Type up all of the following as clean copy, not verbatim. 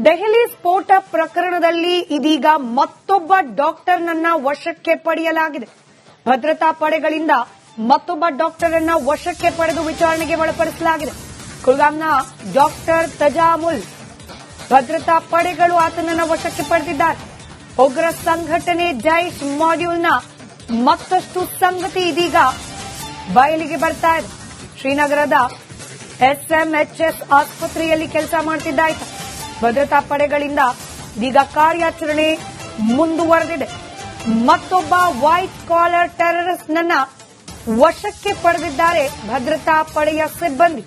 ದೆಹಲಿ ಸ್ಫೋಟ ಪ್ರಕರಣದಲ್ಲಿ ಇದೀಗ ಮತ್ತೊಬ್ಬ ಡಾಕ್ಟರ್ನನ್ನ ವಶಕ್ಕೆ ಪಡೆಯಲಾಗಿದೆ. ಭದ್ರತಾ ಪಡೆಗಳಿಂದ ಮತ್ತೊಬ್ಬ ಡಾಕ್ಟರ್ ಅನ್ನ ವಶಕ್ಕೆ ಪಡೆದು ವಿಚಾರಣೆಗೆ ಒಳಪಡಿಸಲಾಗಿದೆ. ಕುಲ್ಗಾಂನ ಡಾಕ್ಟರ್ ತಜಾಮುಲ್ ಭದ್ರತಾ ಪಡೆಗಳು ಆತನನ್ನ ವಶಕ್ಕೆ ಪಡೆದಿದ್ದಾರೆ. ಉಗ್ರ ಸಂಘಟನೆ ಜೈಷ್ ಮಾಡ್ಯೂಲ್ನ ಮತ್ತಷ್ಟು ಸಂಗತಿ ಇದೀಗ ಬಯಲಿಗೆ ಬರ್ತಾ ಇದೆ. ಶ್ರೀನಗರದ ಎಸ್ಎಂಎಚ್ಎಸ್ ಆಸ್ಪತ್ರೆಯಲ್ಲಿ ಕೆಲಸ ಮಾಡುತ್ತಿದ್ದ ಭದ್ರತಾ ಪಡೆಗಳಿಂದ ಇದೀಗ ಕಾರ್ಯಾಚರಣೆ ಮುಂದುವರೆದಿದೆ. ಮತ್ತೊಬ್ಬ ವೈಟ್ ಕಾಲರ್ ಟೆರರಿಸ್ಟ್ ನನ್ನ ವಶಕ್ಕೆ ಪಡೆದಿದ್ದಾರೆ ಭದ್ರತಾ ಪಡೆಯ ಸಿಬ್ಬಂದಿ.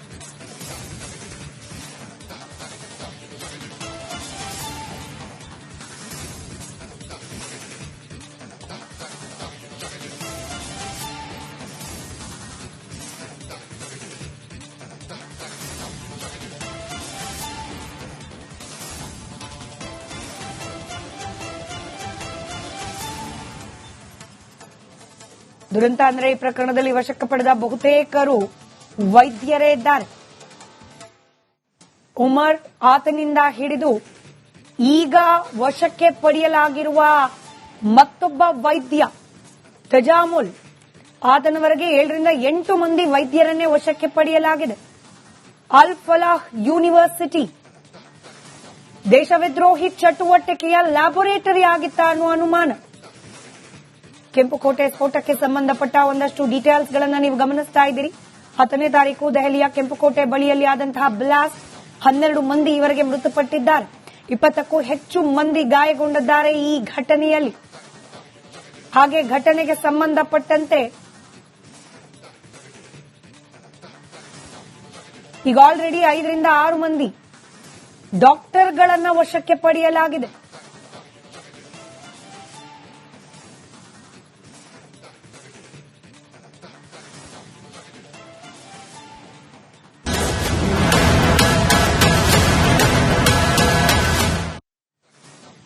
ದುರಂತ ಅಂದ್ರೆ ಈ ಪ್ರಕರಣದಲ್ಲಿ ವಶಕ್ಕೆ ಪಡೆದ ಬಹುತೇಕರು ವೈದ್ಯರೇ ಇದ್ದಾರೆ. ಉಮರ್ ಆತನಿಂದ ಹಿಡಿದು ಈಗ ವಶಕ್ಕೆ ಪಡೆಯಲಾಗಿರುವ ಮತ್ತೊಬ್ಬ ವೈದ್ಯ ತಜಾಮುಲ್ ಆತನವರೆಗೆ 7 ರಿಂದ 8 ಮಂದಿ ವೈದ್ಯರನ್ನೇ ವಶಕ್ಕೆ ಪಡೆಯಲಾಗಿದೆ. ಅಲ್ ಫಲಾಹ್ ಯೂನಿವರ್ಸಿಟಿ ದೇಶವಿದ್ರೋಹಿ ಚಟುವಟಿಕೆಯ ಲ್ಯಾಬೊರೇಟರಿ ಆಗಿತ್ತ ಅನ್ನುವ ಅನುಮಾನ. ಕೆಂಪುಕೋಟೆ ಸ್ಫೋಟಕ್ಕೆ ಸಂಬಂಧಪಟ್ಟ ಒಂದಷ್ಟು ಡೀಟೇಲ್ಸ್ಗಳನ್ನು ನೀವು ಗಮನಿಸ್ತಾ ಇದ್ದೀರಿ. 10ನೇ ತಾರೀಕು ದೆಹಲಿಯ ಕೆಂಪುಕೋಟೆ ಬಳಿಯಲ್ಲಿ ಆದಂತಹ ಬ್ಲಾಸ್ಟ್ 12 ಮಂದಿ ಇವರೆಗೆ ಮೃತಪಟ್ಟಿದ್ದಾರೆ. 20ಕ್ಕೂ ಹೆಚ್ಚು ಮಂದಿ ಗಾಯಗೊಂಡಿದ್ದಾರೆ ಈ ಘಟನೆಯಲ್ಲಿ. ಹಾಗೆ ಘಟನೆಗೆ ಸಂಬಂಧಪಟ್ಟಂತೆ ಈಗ ಆಲ್ರೆಡಿ 5 ರಿಂದ 6 ಮಂದಿ ಡಾಕ್ಟರ್ಗಳನ್ನ ವಶಕ್ಕೆ ಪಡೆಯಲಾಗಿದೆ.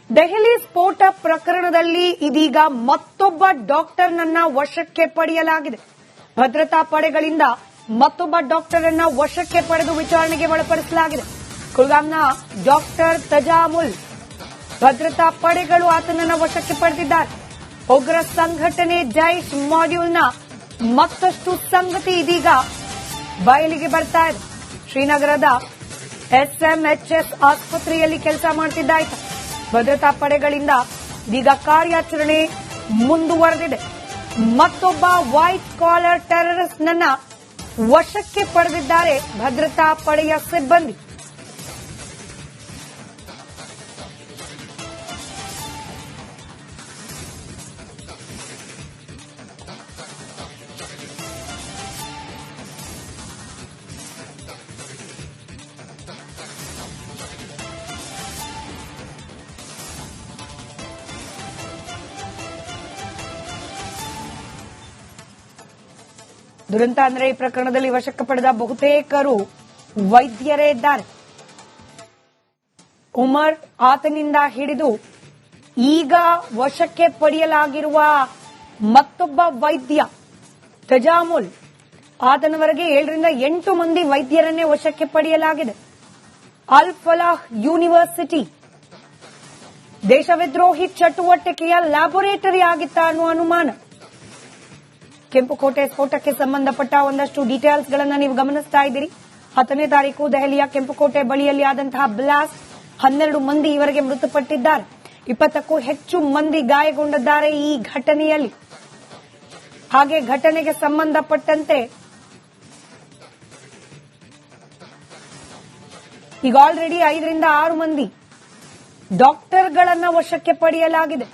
ದೆಹಲಿ ಸ್ಫೋಟ ಪ್ರಕರಣದಲ್ಲಿ ಇದೀಗ ಮತ್ತೊಬ್ಬ ಡಾಕ್ಟರ್ನನ್ನ ವಶಕ್ಕೆ ಪಡೆಯಲಾಗಿದೆ. ಭದ್ರತಾ ಪಡೆಗಳಿಂದ ಮತ್ತೊಬ್ಬ ಡಾಕ್ಟರ್ ಅನ್ನ ವಶಕ್ಕೆ ಪಡೆದು ವಿಚಾರಣೆಗೆ ಒಳಪಡಿಸಲಾಗಿದೆ. ಕುಲ್ಗಾಂನ ಡಾಕ್ಟರ್ ತಜಾಮುಲ್ ಭದ್ರತಾ ಪಡೆಗಳು ಆತನನ್ನ ವಶಕ್ಕೆ ಪಡೆದಿದ್ದಾರೆ. ಉಗ್ರ ಸಂಘಟನೆ ಜೈಷ್ ಮಾಡ್ಯೂಲ್ನ ಮತ್ತಷ್ಟು ಸಂಗತಿ ಇದೀಗ ಬಯಲಿಗೆ ಬರ್ತಾ ಇದೆ. ಶ್ರೀನಗರದ ಎಸ್ಎಂಎಚ್ಎಸ್ ಆಸ್ಪತ್ರೆಯಲ್ಲಿ ಕೆಲಸ ಮಾಡುತ್ತಿದ್ದ ಭದ್ರತಾ ಪಡೆಗಳಿಂದ ಇದೀಗ ಕಾರ್ಯಾಚರಣೆ ಮುಂದುವರೆದಿದೆ. ಮತ್ತೊಬ್ಬ ವೈಟ್ ಕಾಲರ್ ಟೆರರಿಸ್ಟ್ ನನ್ನ ವಶಕ್ಕೆ ಪಡೆದಿದ್ದಾರೆ ಭದ್ರತಾ ಪಡೆಯ ಸಿಬ್ಬಂದಿ. ದುರಂತ ಅಂದ್ರೆ ಈ ಪ್ರಕರಣದಲ್ಲಿ ವಶಕ್ಕೆ ಪಡೆದ ಬಹುತೇಕರು ವೈದ್ಯರೇ ಇದ್ದಾರೆ. ಉಮರ್ ಆತನಿಂದ ಹಿಡಿದು ಈಗ ವಶಕ್ಕೆ ಪಡೆಯಲಾಗಿರುವ ಮತ್ತೊಬ್ಬ ವೈದ್ಯ ತಜಾಮುಲ್ ಆತನವರೆಗೆ 7 ರಿಂದ 8 ಮಂದಿ ವೈದ್ಯರನ್ನೇ ವಶಕ್ಕೆ ಪಡೆಯಲಾಗಿದೆ. ಅಲ್ ಫಲಾಹ್ ಯೂನಿವರ್ಸಿಟಿ ದೇಶವಿದ್ರೋಹಿ ಚಟುವಟಿಕೆಯ ಲ್ಯಾಬೊರೇಟರಿ ಆಗಿತ್ತ ಅನ್ನುವ ಅನುಮಾನ. ಕೆಂಪುಕೋಟೆ ಸ್ಫೋಟಕ್ಕೆ ಸಂಬಂಧಪಟ್ಟ ಒಂದಷ್ಟು ಡೀಟೇಲ್ಸ್ಗಳನ್ನು ನೀವು ಗಮನಿಸ್ತಾ ಇದ್ದೀರಿ. 10ನೇ ತಾರೀಕು ದೆಹಲಿಯ ಕೆಂಪುಕೋಟೆ ಬಳಿಯಲ್ಲಿ ಆದಂತಹ ಬ್ಲಾಸ್ಟ್ 12 ಮಂದಿ ಇವರೆಗೆ ಮೃತಪಟ್ಟಿದ್ದಾರೆ. 20ಕ್ಕೂ ಹೆಚ್ಚು ಮಂದಿ ಗಾಯಗೊಂಡಿದ್ದಾರೆ ಈ ಘಟನೆಯಲ್ಲಿ. ಹಾಗೆ ಘಟನೆಗೆ ಸಂಬಂಧಪಟ್ಟಂತೆ ಈಗ ಆಲ್ರೆಡಿ 5 ರಿಂದ 6 ಮಂದಿ ಡಾಕ್ಟರ್ಗಳನ್ನ ವಶಕ್ಕೆ ಪಡೆಯಲಾಗಿದೆ.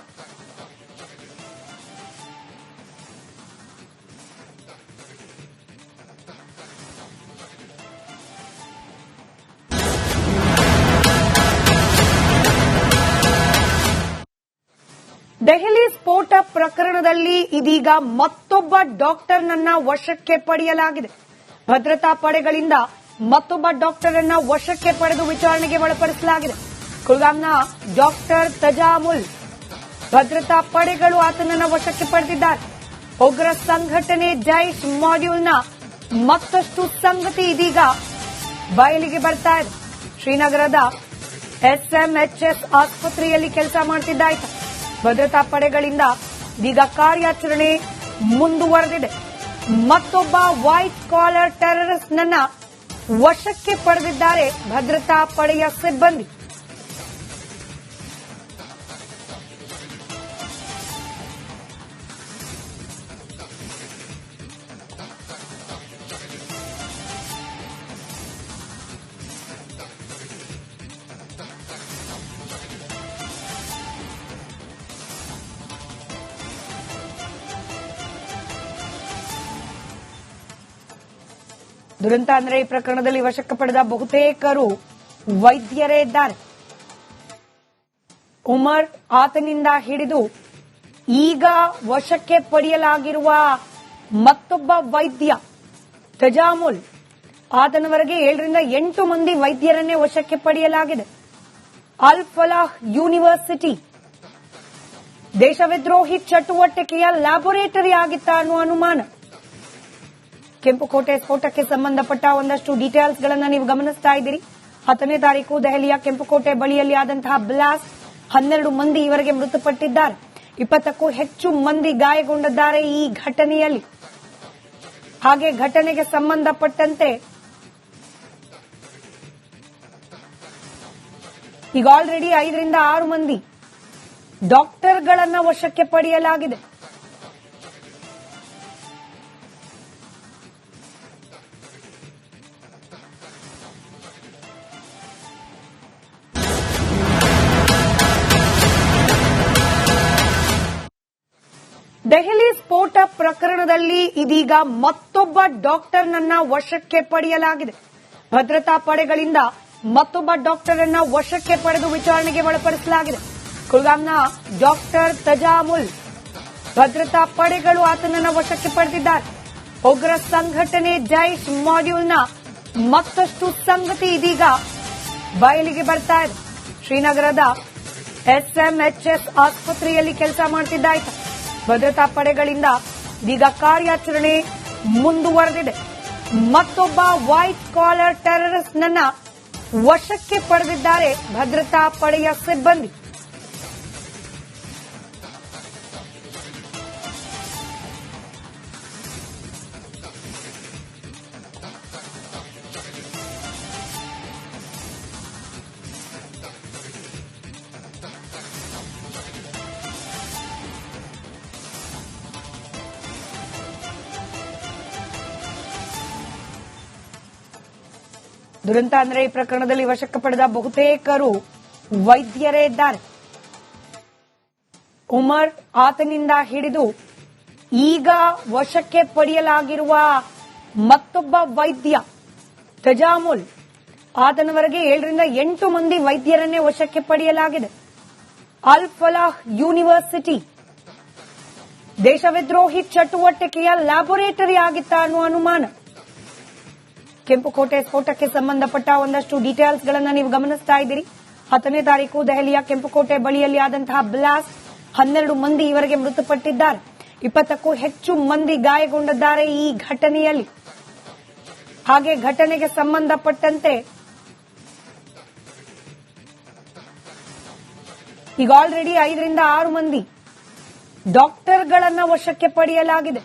ದೆಹಲಿ ಸ್ಫೋಟ ಪ್ರಕರಣದಲ್ಲಿ ಇದೀಗ ಮತ್ತೊಬ್ಬ ಡಾಕ್ಟರ್ನನ್ನ ವಶಕ್ಕೆ ಪಡೆಯಲಾಗಿದೆ. ಭದ್ರತಾ ಪಡೆಗಳಿಂದ ಮತ್ತೊಬ್ಬ ಡಾಕ್ಟರ್ ಅನ್ನ ವಶಕ್ಕೆ ಪಡೆದು ವಿಚಾರಣೆಗೆ ಒಳಪಡಿಸಲಾಗಿದೆ. ಕುಲ್ಗಾಂನ ಡಾಕ್ಟರ್ ತಜಾಮುಲ್ ಭದ್ರತಾ ಪಡೆಗಳು ಆತನನ್ನ ವಶಕ್ಕೆ ಪಡೆದಿದ್ದಾರೆ. ಉಗ್ರ ಸಂಘಟನೆ ಜೈಷ್ ಮಾಡ್ಯೂಲ್ನ ಮತ್ತಷ್ಟು ಸಂಗತಿ ಇದೀಗ ಬಯಲಿಗೆ ಬರ್ತಾ ಇದೆ. ಶ್ರೀನಗರದ ಎಸ್ಎಂಎಚ್ಎಸ್ ಆಸ್ಪತ್ರೆಯಲ್ಲಿ ಕೆಲಸ ಮಾಡ್ತಿದ್ದಾಯ್ತು. ಭದ್ರತಾ ಪಡೆಗಳಿಂದ ಈಗ ಕಾರ್ಯಾಚರಣೆ ಮುಂದುವರೆದಿದೆ. ಮತ್ತೊಬ್ಬ ವೈಟ್ ಕಾಲರ್ ಟೆರರಿಸ್ಟ್ ನನ್ನ ವಶಕ್ಕೆ ಪಡೆದಿದ್ದಾರೆ ಭದ್ರತಾ ಪಡೆಯ ಸಿಬ್ಬಂದಿ. ದುರಂತ ಅಂದ್ರೆ ಈ ಪ್ರಕರಣದಲ್ಲಿ ವಶಕ್ಕೆ ಪಡೆದ ಬಹುತೇಕರು ವೈದ್ಯರೇ ಇದ್ದಾರೆ. ಉಮರ್ ಆತನಿಂದ ಹಿಡಿದು ಈಗ ವಶಕ್ಕೆ ಪಡೆಯಲಾಗಿರುವ ಮತ್ತೊಬ್ಬ ವೈದ್ಯ ತಜಾಮುಲ್ ಆತನವರೆಗೆ 7 ರಿಂದ 8 ಮಂದಿ ವೈದ್ಯರನ್ನೇ ವಶಕ್ಕೆ ಪಡೆಯಲಾಗಿದೆ. ಅಲ್ ಫಲಾಹ್ ಯೂನಿವರ್ಸಿಟಿ ದೇಶವಿದ್ರೋಹಿ ಚಟುವಟಿಕೆಯ ಲ್ಯಾಬೊರೇಟರಿ ಆಗಿತ್ತಾ ಅನ್ನುವ ಅನುಮಾನ. ಕೆಂಪುಕೋಟೆ ಸ್ಫೋಟಕ್ಕೆ ಸಂಬಂಧಪಟ್ಟ ಒಂದಷ್ಟು ಡೀಟೇಲ್ಸ್ ಗಳನ್ನ ನೀವು ಗಮನಿಸ್ತಾ ಇದ್ದೀರಿ. 10ನೇ ತಾರೀಕು ದೆಹಲಿಯ ಕೆಂಪುಕೋಟೆ ಬಳಿಯಲ್ಲಿ ಆದಂತಹ ಬ್ಲಾಸ್ಟ್ 12 ಮಂದಿ ಇವರೆಗೆ ಮೃತಪಟ್ಟಿದ್ದಾರೆ. 20ಕ್ಕೂ ಹೆಚ್ಚು ಮಂದಿ ಗಾಯಗೊಂಡಿದ್ದಾರೆ ಈ ಘಟನೆಯಲ್ಲಿ. ಹಾಗೆ ಘಟನೆಗೆ ಸಂಬಂಧಪಟ್ಟಂತೆ ಈಗ ಆಲ್ರೆಡಿ 5 ರಿಂದ 6 ಮಂದಿ ಡಾಕ್ಟರ್ಗಳನ್ನ ವಶಕ್ಕೆ ಪಡೆಯಲಾಗಿದೆ. ದೆಹಲಿ ಸ್ಫೋಟ ಪ್ರಕರಣದಲ್ಲಿ ಇದೀಗ ಮತ್ತೊಬ್ಬ ಡಾಕ್ಟರ್ನನ್ನ ವಶಕ್ಕೆ ಪಡೆಯಲಾಗಿದೆ. ಭದ್ರತಾ ಪಡೆಗಳಿಂದ ಮತ್ತೊಬ್ಬ ಡಾಕ್ಟರ್ ಅನ್ನ ವಶಕ್ಕೆ ಪಡೆದು ವಿಚಾರಣೆಗೆ ಒಳಪಡಿಸಲಾಗಿದೆ. ಕುಲ್ಗಾಮ್ನ ಡಾಕ್ಟರ್ ತಜಾಮುಲ್ ಭದ್ರತಾ ಪಡೆಗಳು ಆತನನ್ನ ವಶಕ್ಕೆ ಪಡೆದಿದ್ದಾರೆ. ಉಗ್ರ ಸಂಘಟನೆ ಜೈಷ್ ಮಾಡ್ಯೂಲ್ನ ಮತ್ತಷ್ಟು ಸಂಗತಿ ಇದೀಗ ಬಯಲಿಗೆ ಬರ್ತಾ ಇದೆ. ಶ್ರೀನಗರದ ಎಸ್ಎಂಎಚ್ಎಸ್ ಆಸ್ಪತ್ರೆಯಲ್ಲಿ ಕೆಲಸ ಮಾಡ್ತಿದ್ದಾಯ್ತು. ಭದ್ರತಾ ಪಡೆಗಳಿಂದ ಈಗ ಕಾರ್ಯಾಚರಣೆ ಮುಂದುವರೆದಿದೆ. ಮತ್ತೊಬ್ಬ ವೈಟ್ ಕಾಲರ್ ಟೆರರಿಸ್ಟ್ ನನ್ನ ವಶಕ್ಕೆ ಪಡೆದಿದ್ದಾರೆ ಭದ್ರತಾ ಪಡೆಯ ಸಿಬ್ಬಂದಿ. ದುರಂತ ಅಂದ್ರೆ ಈ ಪ್ರಕರಣದಲ್ಲಿ ವಶಕ್ಕೆ ಪಡೆದ ಬಹುತೇಕರು ವೈದ್ಯರೇ ಇದ್ದಾರೆ. ಉಮರ್ ಆತನಿಂದ ಹಿಡಿದು ಈಗ ವಶಕ್ಕೆ ಪಡೆಯಲಾಗಿರುವ ಮತ್ತೊಬ್ಬ ವೈದ್ಯ ತಜಾಮುಲ್ ಆತನವರೆಗೆ 7 ರಿಂದ 8 ಮಂದಿ ವೈದ್ಯರನ್ನೇ ವಶಕ್ಕೆ ಪಡೆಯಲಾಗಿದೆ. ಅಲ್ ಫಲಾಹ್ ಯೂನಿವರ್ಸಿಟಿ ದೇಶವಿದ್ರೋಹಿ ಚಟುವಟಿಕೆಯ ಲ್ಯಾಬೊರೇಟರಿ ಆಗಿತ್ತಾ ಅನ್ನುವ ಅನುಮಾನ. ಕೆಂಪುಕೋಟೆ ಸ್ಫೋಟಕ್ಕೆ ಸಂಬಂಧಪಟ್ಟ ಒಂದಷ್ಟು ಡೀಟೇಲ್ಸ್ ಗಳನ್ನ ನೀವು ಗಮನಿಸ್ತಾ ಇದ್ದೀರಿ. 10ನೇ ತಾರೀಕು ದೆಹಲಿಯ ಕೆಂಪುಕೋಟೆ ಬಳಿಯಲ್ಲಿ ಆದಂತಹ ಬ್ಲಾಸ್ಟ್ 12 ಮಂದಿ ಇವರೆಗೆ ಮೃತಪಟ್ಟಿದ್ದಾರೆ. 20ಕ್ಕೂ ಹೆಚ್ಚು ಮಂದಿ ಗಾಯಗೊಂಡಿದ್ದಾರೆ ಈ ಘಟನೆಯಲ್ಲಿ. ಹಾಗೆ ಘಟನೆಗೆ ಸಂಬಂಧಪಟ್ಟಂತೆ ಈಗ ಆಲ್ರೆಡಿ 5 ರಿಂದ 6 ಮಂದಿ ಡಾಕ್ಟರ್ಗಳನ್ನ ವಶಕ್ಕೆ ಪಡೆಯಲಾಗಿದೆ.